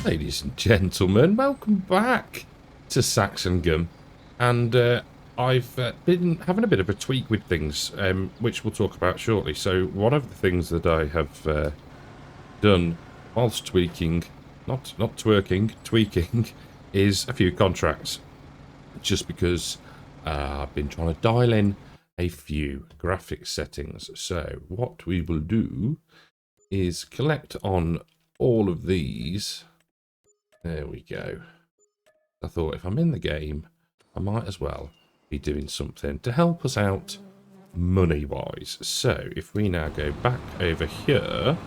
Ladies and gentlemen, welcome back to Saxlingham. And I've been having a bit of a tweak with things, which we'll talk about shortly. So one of the things that I have done whilst tweaking, not twerking, tweaking, is a few contracts. Just because I've been trying to dial in a few graphics settings. So what we will do is collect on all of these. There we go. I thought if I'm in the game, I might as well be doing something to help us out money-wise. So if we now go back over here,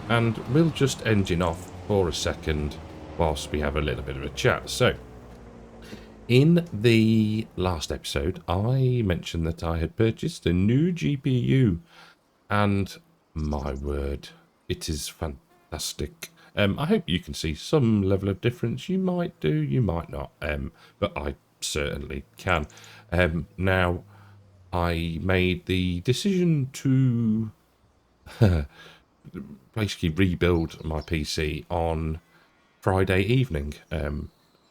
and we'll just engine off for a second whilst we have a little bit of a chat. So in the last episode, I mentioned that I had purchased a new GPU, and my word, it is fantastic. I hope you can see some level of difference. You might do, you might not, but I certainly can. Now, I made the decision to basically rebuild my PC on Friday evening,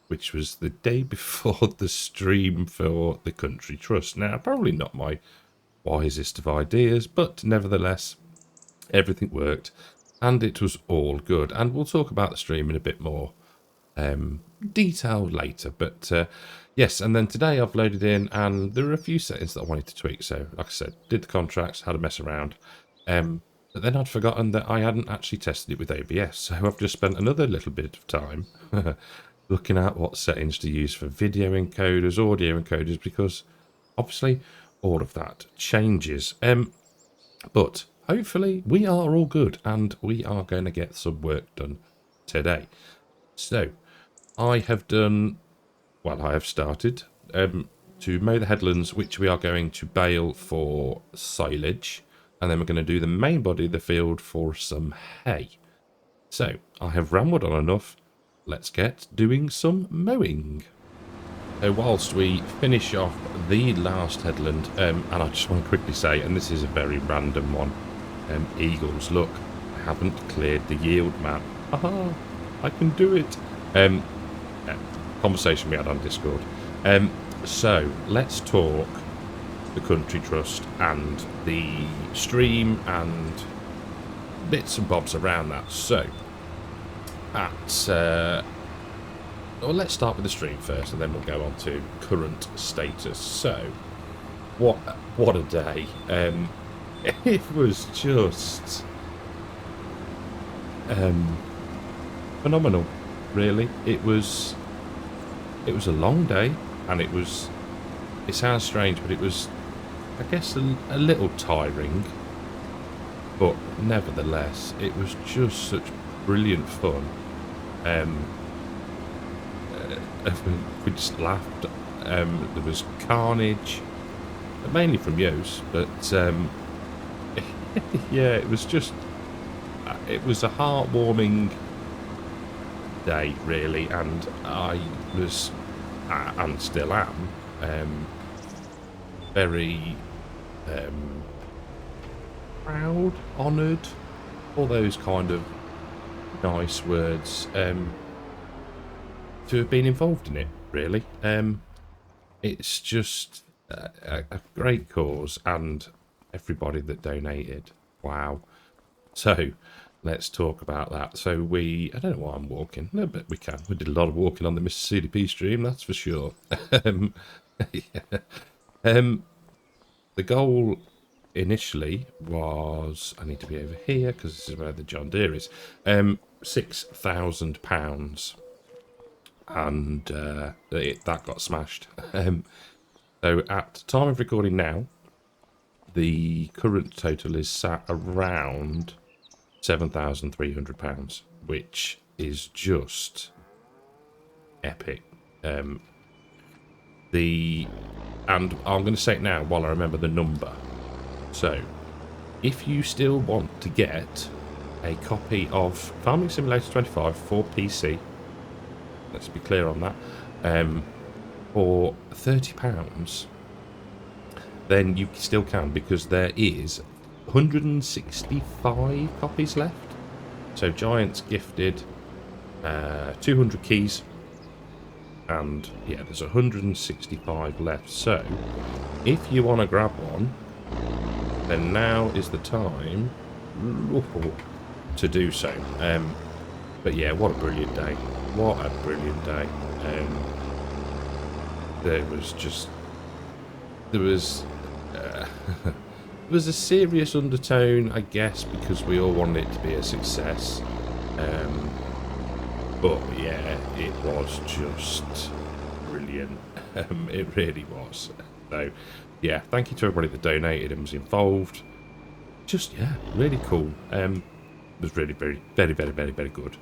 which was the day before the stream for the Country Trust. Now, probably not my wisest of ideas, but nevertheless, everything worked. And it was all good. And we'll talk about the stream in a bit more detail later. But yes, and then today I've loaded in, and there are a few settings that I wanted to tweak. So, like I said, did the contracts, had a mess around. But then I'd forgotten that I hadn't actually tested it with OBS. So I've just spent another little bit of time looking at what settings to use for video encoders, audio encoders, because obviously all of that changes. But hopefully we are all good, and we are going to get some work done today. So I have done, well, I have started to mow the headlands, which we are going to bale for silage, and then we're going to do the main body of the field for some hay. So I have rambled on enough. Let's get doing some mowing. So whilst we finish off the last headland, and I just want to quickly say, and this is a very random one, Eagles, look, I haven't cleared the yield map. Aha, I can do it. Conversation we had on Discord. So let's talk the Country Trust and the stream and bits and bobs around that. So well, let's start with the stream first, and then we'll go on to current status. So what a day. It was just phenomenal, really. It was a long day, and it sounds strange, but it was, I guess, a little tiring, but nevertheless it was just such brilliant fun. We just laughed. There was carnage, mainly from Yos, but yeah, it was a heartwarming day, really, and I was, and still am, very proud, honoured, all those kind of nice words, to have been involved in it, really. It's just a great cause, and everybody that donated, wow. So let's talk about that. So I don't know why I'm walking, no, but we did a lot of walking on the Mississippi stream, that's for sure. Yeah. The goal initially was, I need to be over here because this is where the John Deere is, £6,000, and that got smashed. So at time of recording now, the current total is sat around £7,300, which is just epic. And I'm going to say it now while I remember the number. So if you still want to get a copy of Farming Simulator 25 for PC, let's be clear on that, for £30, then you still can, because there is 165 copies left. So Giants gifted 200 keys, and yeah, there's 165 left. So if you want to grab one, then now is the time to do so. But yeah, what a brilliant day! What a brilliant day! There was there was a serious undertone, I guess, because we all wanted it to be a success. But yeah, it was just brilliant. It really was. So yeah, thank you to everybody that donated and was involved. Just yeah, really cool. It was really very good.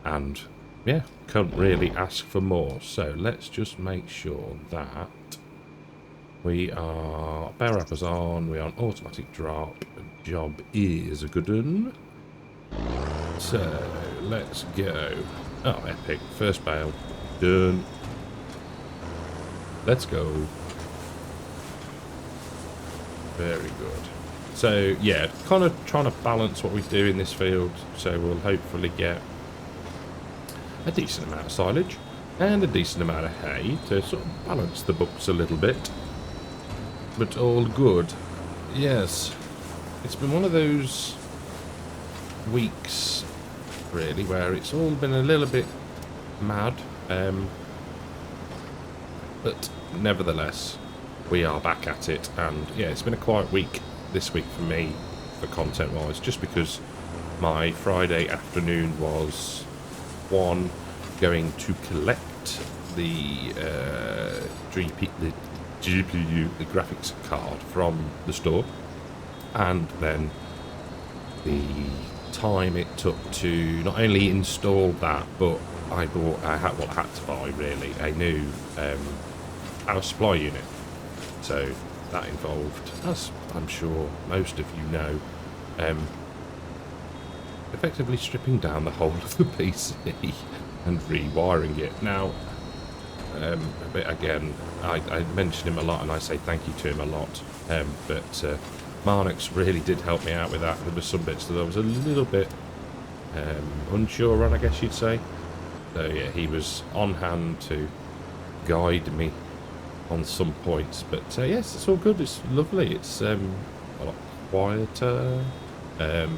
And yeah, can't really ask for more. So let's just make sure that we are bear wrappers on, we're on automatic drop. Job is a good one. So let's go. Oh, epic. First bail. Done. Let's go. Very good. So yeah, kind of trying to balance what we do in this field, so we'll hopefully get a decent amount of silage and a decent amount of hay to sort of balance the books a little bit. But all good. Yes. It's been one of those weeks, really, where it's all been a little bit mad. But nevertheless, we are back at it. And yeah, it's been a quiet week this week for me, for content-wise, just because my Friday afternoon was, one, going to collect the GPU, the graphics card from the store, and then the time it took to not only install that, but I had to buy really a new power supply unit. So that involved, as I'm sure most of you know, effectively stripping down the whole of the PC and rewiring it. Now, but again, I mention him a lot and I say thank you to him a lot, but Marnix really did help me out with that. There were some bits that I was a little bit unsure on, I guess you'd say. So yeah, he was on hand to guide me on some points. But yes, it's all good. It's lovely. It's a lot quieter. The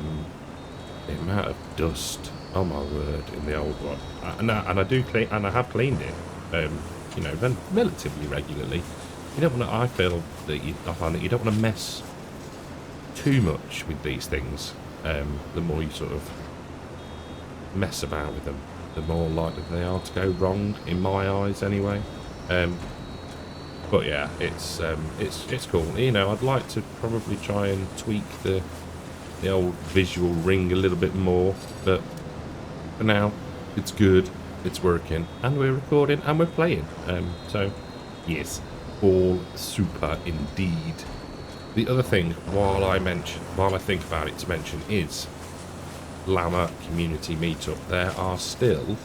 amount of dust, oh my word, in the old one. And I do clean, and I have cleaned it. You know, relatively regularly. You don't want to. I feel that I find that you don't want to mess too much with these things. The more you sort of mess about with them, the more likely they are to go wrong, in my eyes, anyway. But yeah, it's cool. You know, I'd like to probably try and tweak the old visual ring a little bit more, but for now, it's good. It's working, and we're recording, and we're playing. So yes, all super indeed. The other thing, while I think about it to mention, is Llama Community Meetup. There are still,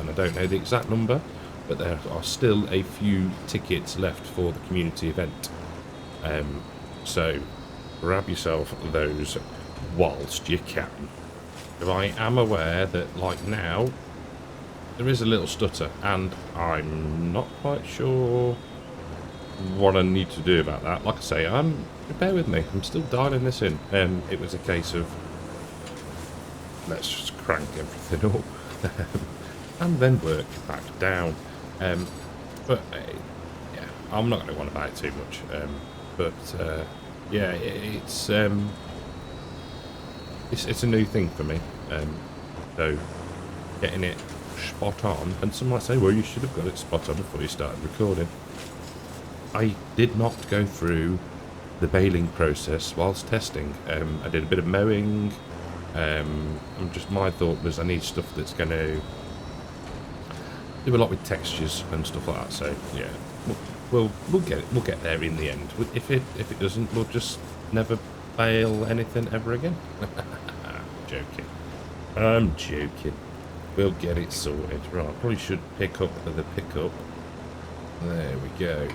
and I don't know the exact number, but there are still a few tickets left for the community event. So grab yourself those whilst you can. If I am aware that, like now, there is a little stutter, and I'm not quite sure what I need to do about that. Like I say, bear with me, I'm still dialing this in. It was a case of, let's just crank everything up and then work back down. But yeah, I'm not going to want to buy it too much. Yeah, it's a new thing for me. So getting it spot on, and some might say, well, you should have got it spot on before you started recording. I did not go through the process whilst testing. I did a bit of mowing. My thought was I need stuff that's going to do a lot with textures and stuff like that. So yeah, we'll get it. We'll get there in the end. If it doesn't, we'll just never fail anything ever again. Joking. I'm joking. We'll get it sorted. Right, I probably should pick up the pickup. There we go.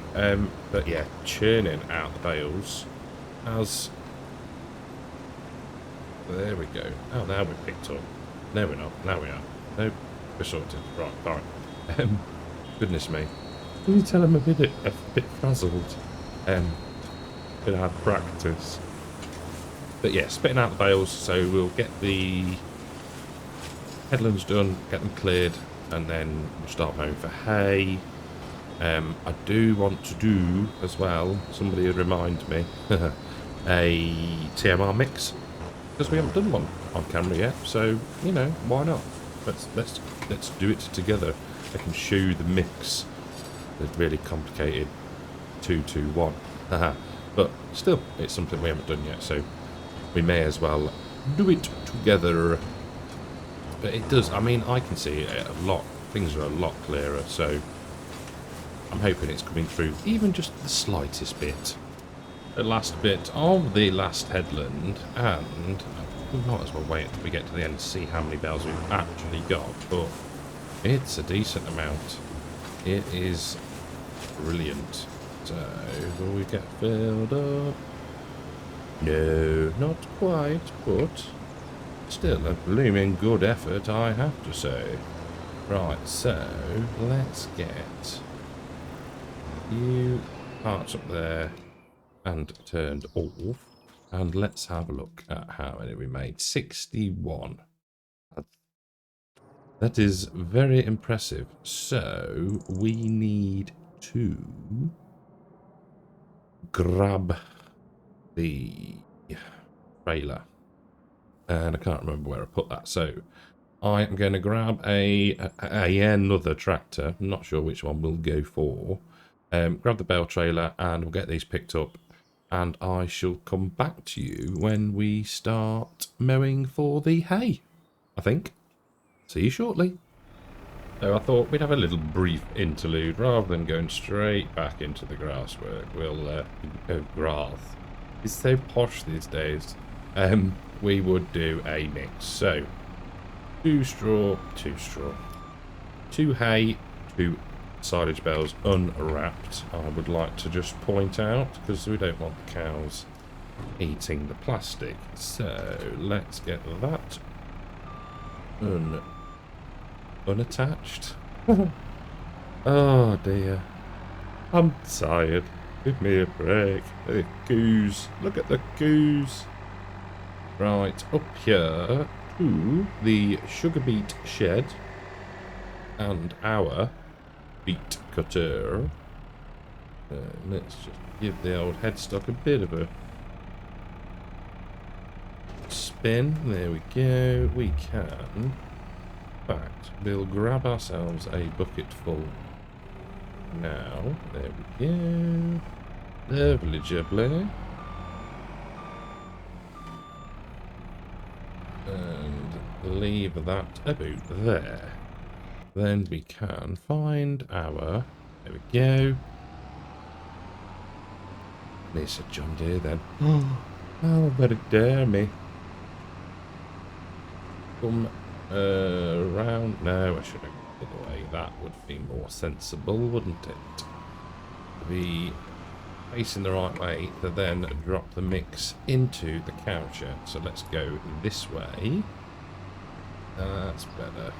But yeah, churning out the bales as... There we go. Oh, now we're picked up. No, we're not. Now we are. Nope. We're sorted. Right, fine. Goodness me. Can you tell I'm a bit frazzled? Bit out of practice. But yeah, spitting out the bales, so we'll get the headlands done, get them cleared, and then we'll start mowing for hay. I do want to do as well, somebody would remind me, a TMR mix, because we haven't done one on camera yet, so, you know, why not? Let's do it together. I can show you the mix. The really complicated 2-2-1. But still, it's something we haven't done yet, so we may as well do it together. But it does, I mean, I can see it a lot. Things are a lot clearer, so I'm hoping it's coming through even just the slightest bit. The last bit of the last headland, and we might as well wait until we get to the end to see how many bells we've actually got, but it's a decent amount. It is brilliant. So, will we get filled up? No, not quite, but still a blooming good effort, I have to say. Right, so let's get you parts up there and turned off, and let's have a look at how many we made. 61. That is very impressive. So we need to grab the trailer, and I can't remember where I put that, so I am going to grab another tractor. I'm not sure which one we'll go for. Grab the bale trailer and we'll get these picked up, and I shall come back to you when we start mowing for the hay, I think. See you shortly. So I thought we'd have a little brief interlude rather than going straight back into the grass work. We'll grass. It's so posh these days. We would do a mix. So 2 straw, 2 hay, 2 silage bales unwrapped. I would like to just point out, because we don't want the cows eating the plastic. So let's get that unattached. Oh dear, I'm tired. Give me a break. The goose. Look at the goose. Right, up here to the sugar beet shed and our beet cutter. Let's just give the old headstock a bit of a spin. There we go. We can, in fact, we'll grab ourselves a bucket full now. There we go. Lovely jubbly. And leave that about there. Then we can find our... There we go. It's a John Deere then. Oh, but it dare me. Come around. No, I should have gone the other way. That would be more sensible, wouldn't it? Be facing the right way to then drop the mix into the cow shed. So let's go this way. That's better.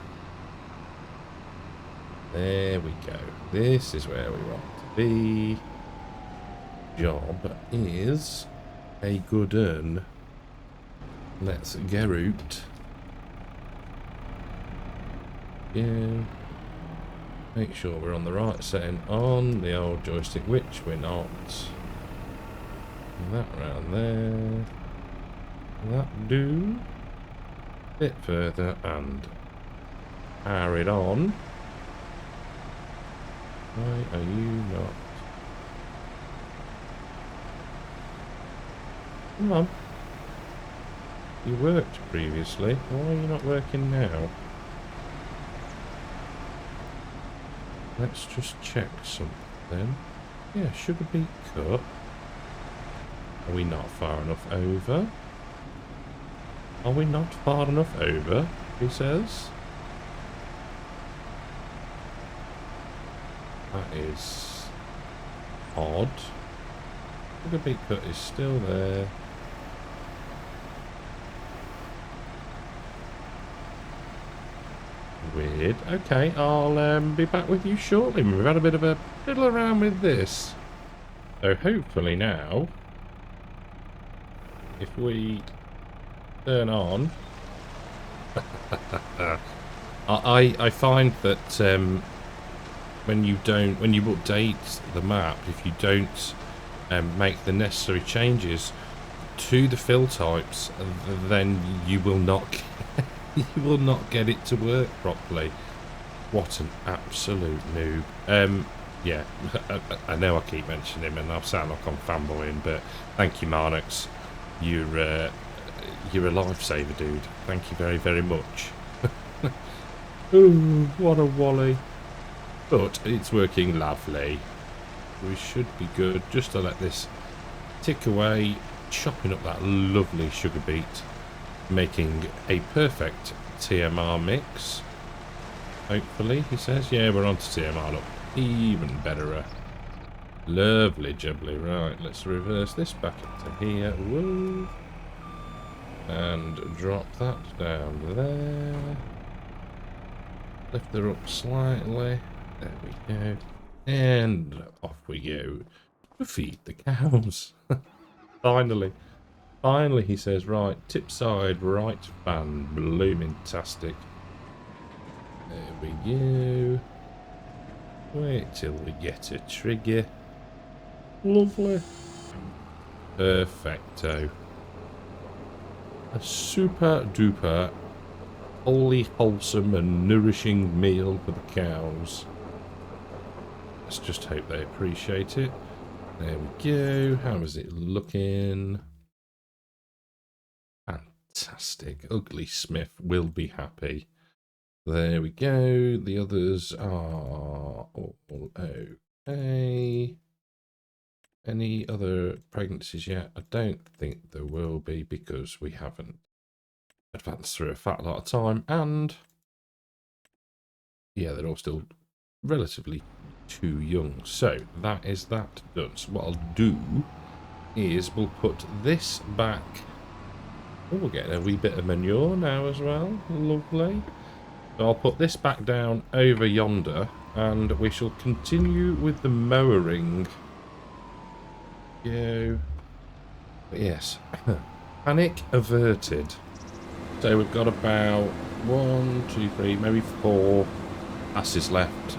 There we go. This is where we want to be. Job is a good un. Let's get out. Yeah. Make sure we're on the right setting on the old joystick, which we're not. That round there. That do. Bit further and power it on. Why are you not? Come on. You worked previously. Why are you not working now? Let's just check something. Yeah, sugar beet cut. Are we not far enough over? Are we not far enough over, he says. That is odd. Sugar beet cut is still there. Weird. Okay, I'll be back with you shortly. We've had a bit of a fiddle around with this. So hopefully now, if we turn on... I find that when you update the map, if you don't make the necessary changes to the fill types, then you will not you will not get it to work properly. What an absolute noob. Yeah, I know I keep mentioning him and I'll sound like I'm fanboying, but thank you, Marnix. You're a lifesaver, dude. Thank you very, very much. Ooh, what a wally. But it's working lovely. We should be good just to let this tick away, chopping up that lovely sugar beet, making a perfect TMR mix. Hopefully, he says. Yeah, we're on to TMR. Look, even betterer. Lovely jubbly. Right, let's reverse this back into here. Whoa. And drop that down there. Lift her up slightly. There we go. And off we go to feed the cows. Finally. Finally, he says, right, tip side, right fan, blooming-tastic. There we go. Wait till we get a trigger. Lovely. Perfecto. A super duper, wholly wholesome and nourishing meal for the cows. Let's just hope they appreciate it. There we go. How is it looking? Fantastic. Ugly Smith will be happy. There we go. The others are all okay. Any other pregnancies yet? I don't think there will be because we haven't advanced through a fat lot of time, and yeah, they're all still relatively too young. So that is that done. So what I'll do is we'll put this back. Oh, we're getting a wee bit of manure now as well. Lovely. So I'll put this back down over yonder, and we shall continue with the mowering. Go. Yes. Panic averted. So we've got about 1, 2, 3, maybe 4 passes left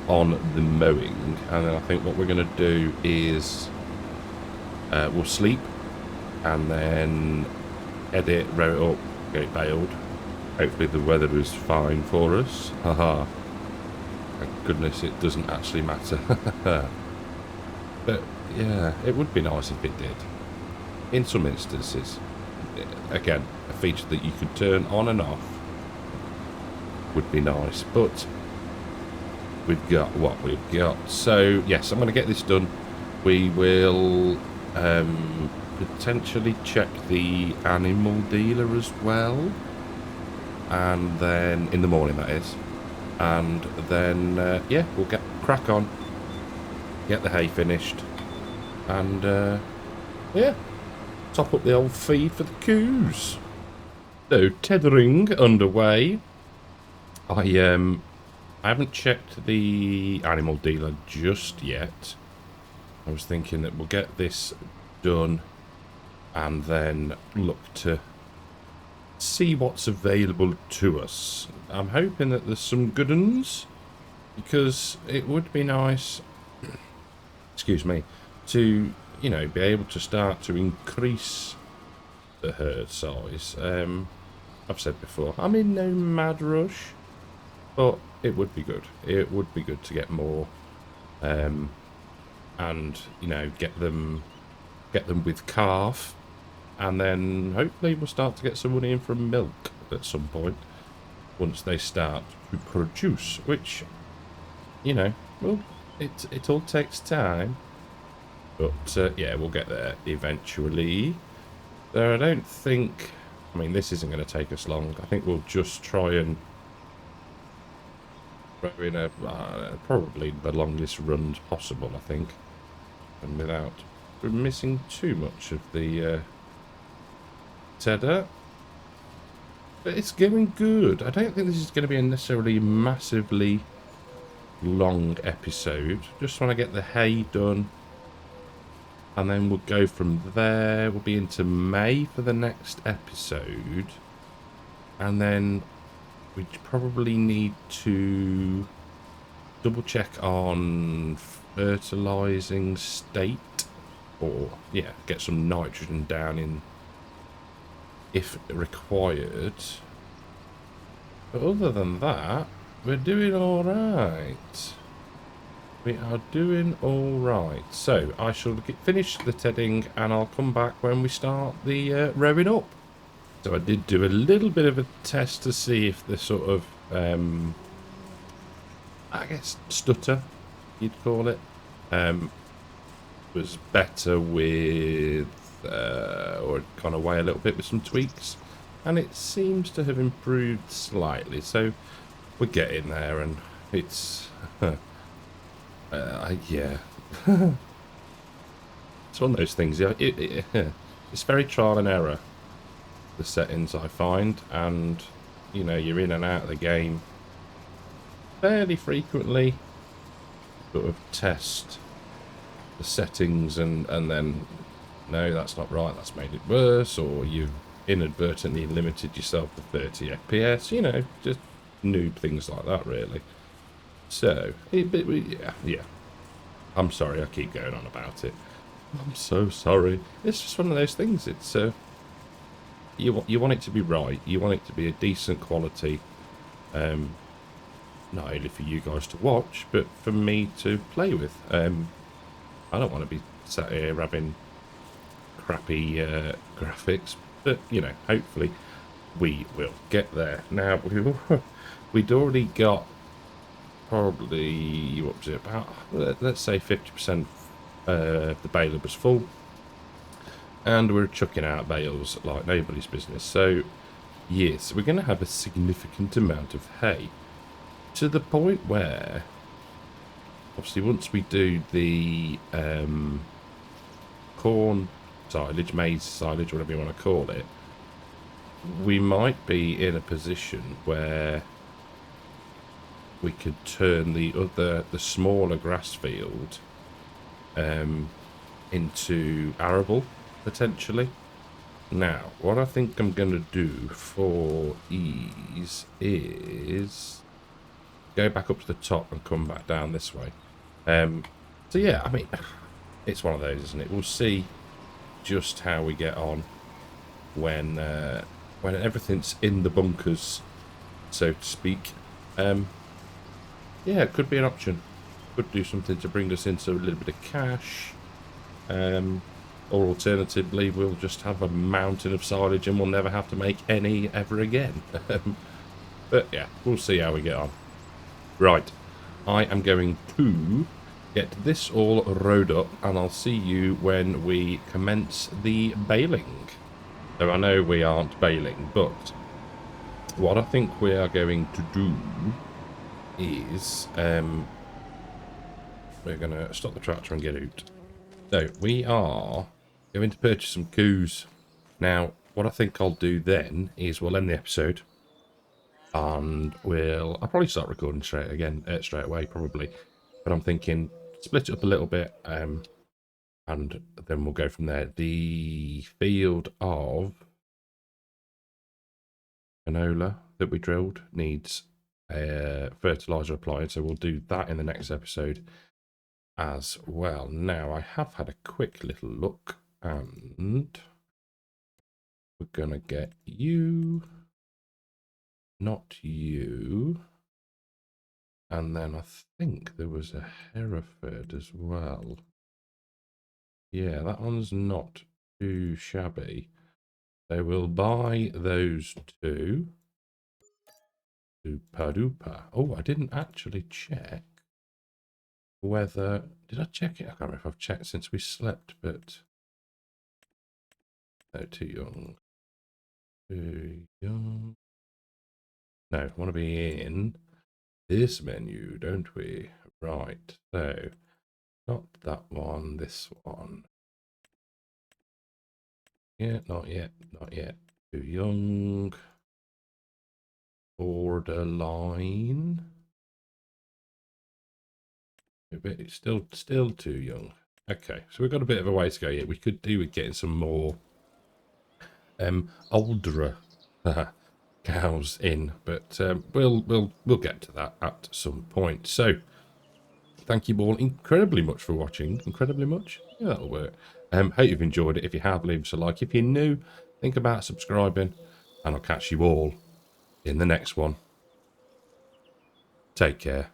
on the mowing, and then I think what we're going to do is we'll sleep and then edit, row it up, get it baled. Hopefully the weather is fine for us. Haha. Thank goodness it doesn't actually matter. But yeah, it would be nice if it did. In some instances. Again, a feature that you could turn on and off would be nice, but we've got what we've got. So yes, I'm going to get this done. We will potentially check the animal dealer as well, and then in the morning, that is, and then yeah, we'll get crack on, get the hay finished, and yeah, top up the old feed for the coos. So tethering underway. I haven't checked the animal dealer just yet. I was thinking that we'll get this done and then look to see what's available to us. I'm hoping that there's some good ones, because it would be nice, excuse me, to, you know, be able to start to increase the herd size. I've said before, I'm in no mad rush, but it would be good. It would be good to get more, and, you know, get them with calf, and then hopefully we'll start to get some money in from milk at some point once they start to produce, which, you know, well, it all takes time, but yeah, we'll get there eventually. So I don't think, I mean, this isn't going to take us long. I think we'll just try and throw in a probably the longest run possible, I think, and without missing too much of the cheddar. But it's going good. I don't think this is going to be a necessarily massively long episode. Just want to get the hay done. And then we'll go from there. We'll be into May for the next episode. And then we probably need to double check on fertilizing state. Or, yeah, get some nitrogen down in if required. But other than that, we're doing alright. We are doing alright. So, I shall finish the tedding and I'll come back when we start the revving up. So I did do a little bit of a test to see if the sort of, I guess, stutter, you'd call it, was better with, or had gone away a little bit with some tweaks. And it seems to have improved slightly. So we're getting there and it's, yeah. It's one of those things, yeah, it's very trial and error. The settings I find, and you know, you're in and out of the game fairly frequently, sort of test the settings and then no, that's not right, that's made it worse, or you've inadvertently limited yourself to 30 FPS, you know, just noob things like that really. So yeah, I'm sorry I keep going on about it. I'm so sorry. It's just one of those things. It's you want it to be right. You want it to be a decent quality, not only for you guys to watch, but for me to play with. I don't want to be sat here having crappy graphics, but you know, hopefully we will get there. Now we'd already got probably, what was it, about, let's say 50% of the baler was full. And we're chucking out bales like nobody's business. So, yes, we're going to have a significant amount of hay. To the point where, obviously, once we do the corn silage, maize silage, whatever you want to call it, we might be in a position where we could turn the smaller grass field into arable, potentially. Now, what I think I'm going to do for ease is go back up to the top and come back down this way. So yeah, I mean, it's one of those, isn't it? We'll see just how we get on when everything's in the bunkers, so to speak. Yeah, it could be an option. Could do something to bring us into a little bit of cash. Or alternatively, we'll just have a mountain of silage and we'll never have to make any ever again. But yeah, we'll see how we get on. Right, I am going to get this all rowed up and I'll see you when we commence the baling. So I know we aren't baling, but what I think we are going to do is we're going to stop the tractor and get out. So we are going to purchase some coos. Now, what I think I'll do then is we'll end the episode, and I'll probably start recording straight away, probably. But I'm thinking split it up a little bit, and then we'll go from there. The field of canola that we drilled needs fertilizer applied, so we'll do that in the next episode as well. Now, I have had a quick little look, and we're going to get you, not you. And then I think there was a Hereford as well. Yeah, that one's not too shabby. So we'll buy those two. Super duper. Oh, I didn't actually check whether... Did I check it? I can't remember if I've checked since we slept, but... No, too young. Too young. No, I want to be in this menu, don't we? Right, so... Not that one, this one. Yeah, not yet, not yet. Too young. borderline. But it's still too young. Okay, so we've got a bit of a way to go yet. We could do with getting some more older cows in, but we'll get to that at some point. So thank you all incredibly much for watching. Incredibly much. Yeah, that'll work. Hope you've enjoyed it. If you have, leave us a like. If you're new, think about subscribing, and I'll catch you all in the next one. Take care.